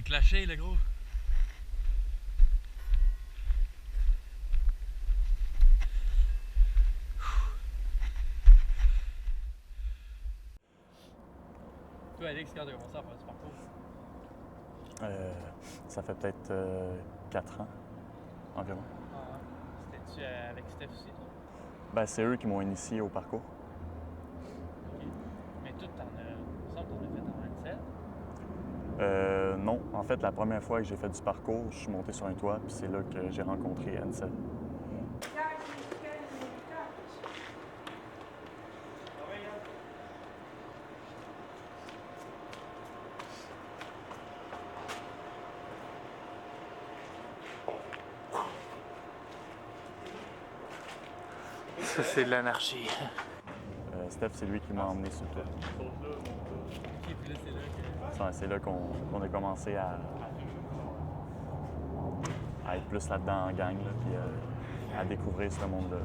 clashé, le gros. Toi, Alex, quand t'as commencé à faire du parcours? Ça fait peut-être 4 ans environ. Ah ouais. C'était-tu avec Steph aussi? Ben, c'est eux qui m'ont initié au parcours. Ok. Mais toi, t'en as fait en N7? Non, en fait, la première fois que j'ai fait du parcours, je suis monté sur un toit, puis c'est là que j'ai rencontré Ansel. Ça, c'est de l'anarchie. Steph, c'est lui qui m'a emmené sur le toit. Ok, puis là, c'est là que... C'est là qu'on a commencé à être plus là-dedans en gang, là, puis à découvrir ce monde-là.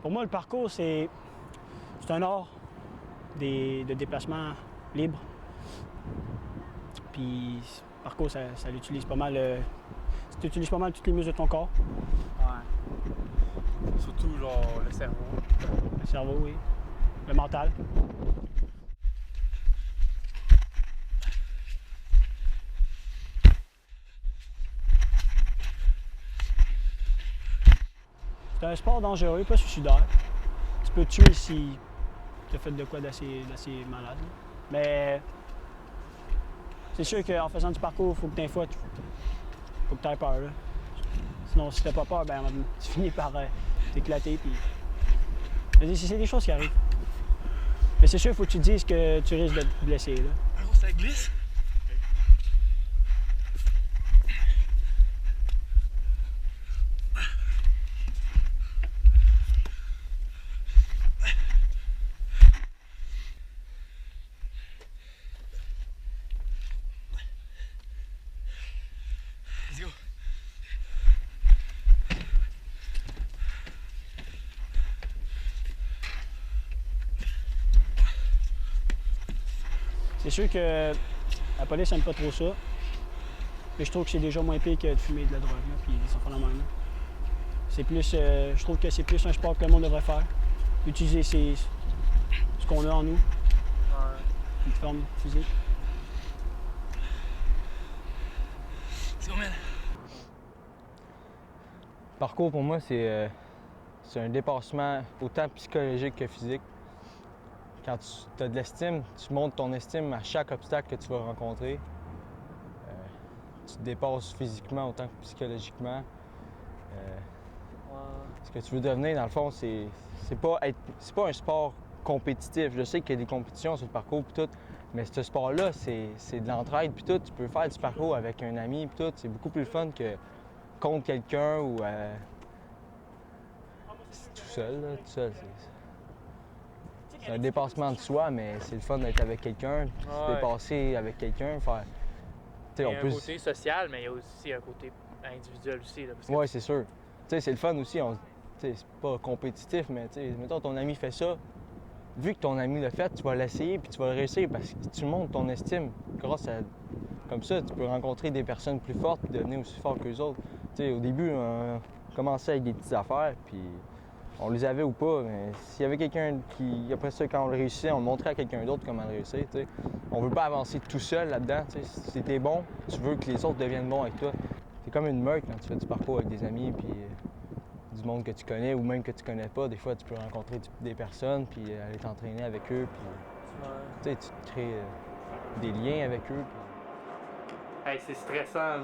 Pour moi, le parcours, c'est un art de déplacement libre. Puis, le parcours, ça l'utilise pas mal. Ça utilise pas mal toutes les muscles de ton corps. Ouais. Surtout, genre, le cerveau. Le cerveau, oui. Le mental. C'est un sport dangereux, pas suicidaire. Tu peux te tuer si tu as fait de quoi d'assez malade. Mais c'est sûr qu'en faisant du parcours, il faut que des fois, faut que tu aies peur. Là. Sinon, si tu n'as pas peur, ben, tu finis par t'éclater. Puis... C'est des choses qui arrivent. Mais c'est sûr, il faut que tu te dises que tu risques de te blesser. Là. Oh, ça glisse? Let's go. C'est sûr que la police n'aime pas trop ça. Mais je trouve que c'est déjà moins pire que de fumer de la drogue, là, puis des enfants de même. C'est plus, je trouve que c'est plus un sport que le monde devrait faire. Utiliser ce qu'on a en nous, Ouais. une forme physique. Let's go, man. Le parcours, pour moi, c'est un dépassement autant psychologique que physique. Quand tu as de l'estime, tu montes ton estime à chaque obstacle que tu vas rencontrer. Tu te dépasses physiquement autant que psychologiquement. Ce que tu veux devenir, dans le fond, c'est pas un sport compétitif. Je sais qu'il y a des compétitions sur le parcours et tout, mais ce sport-là, c'est de l'entraide puis tout. Tu peux faire du parcours avec un ami puis tout. C'est beaucoup plus fun que contre quelqu'un ou tout seul. Là, tout seul, c'est un dépassement de soi, mais c'est le fun d'être avec quelqu'un, se dépasser avec quelqu'un, faire. Il y a un côté social, mais il y a aussi un côté individuel aussi. Oui, c'est sûr. C'est le fun aussi. C'est pas compétitif, mais mettons ton ami fait ça. Vu que ton ami l'a fait, tu vas l'essayer puis tu vas le réussir parce que tu montes ton estime. Grâce à. Comme ça, tu peux rencontrer des personnes plus fortes et devenir aussi fort qu'eux autres. Au début, on commençait avec des petites affaires, puis on les avait ou pas, mais s'il y avait quelqu'un qui, après ça, quand on le réussissait, on montrait à quelqu'un d'autre comment le réussir. On veut pas avancer tout seul là-dedans. Si t'es bon, tu veux que les autres deviennent bons avec toi. C'est comme une meute quand tu fais du parcours avec des amis, puis du monde que tu connais ou même que tu connais pas. Des fois, tu peux rencontrer des personnes, puis aller t'entraîner avec eux, puis tu te crées des liens avec eux. Puis... Hey, c'est stressant.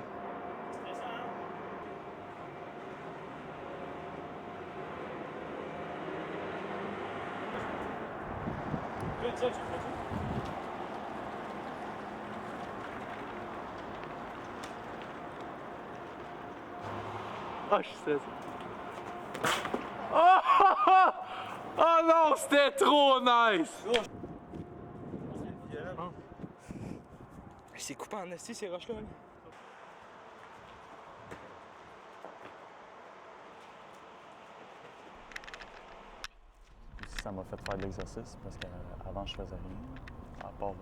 Oh, je sais ça. Oh! Oh non, c'était trop nice! C'est coupé en esti ces roches-là. Ça m'a fait faire de l'exercice parce qu'avant, je faisais rien. À part,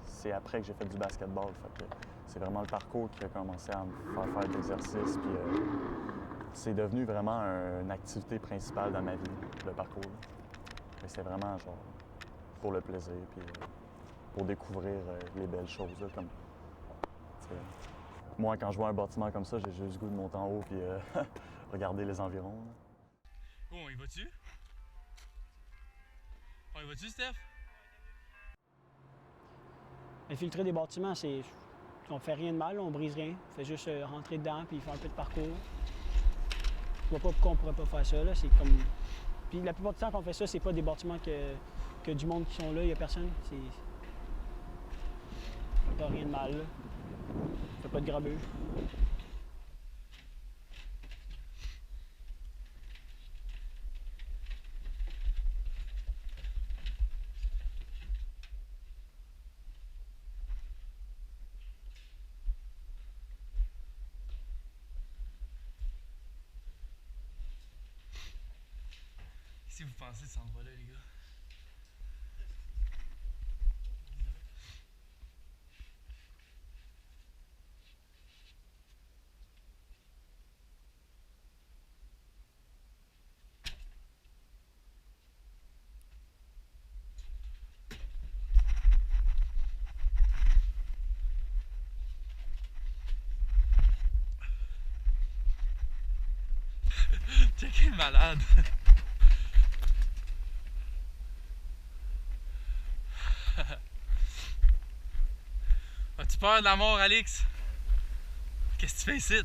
c'est après que j'ai fait du basketball. Fait que c'est vraiment le parcours qui a commencé à me faire de l'exercice. Puis c'est devenu vraiment une activité principale dans ma vie, le parcours. C'est vraiment genre pour le plaisir, puis pour découvrir les belles choses. Là, comme, moi, quand je vois un bâtiment comme ça, j'ai juste le goût de monter en haut puis regarder les environs. Là. Oh, on y va-tu? On y va-tu, Steph? Infiltrer des bâtiments, c'est. On fait rien de mal, on brise rien. On fait juste rentrer dedans puis faire un peu de parcours. Je vois pas pourquoi on pourrait pas faire ça. Là. C'est comme. Puis la plupart du temps qu'on fait ça, c'est pas des bâtiments que du monde qui sont là, il y a personne. C'est. Pas rien de mal. Là. On fait pas de grabeux. Qu'est-ce que vous pensez de cet endroit-là, les gars? Check le malade! As-tu peur de la mort, Alix? Qu'est-ce que tu fais ici?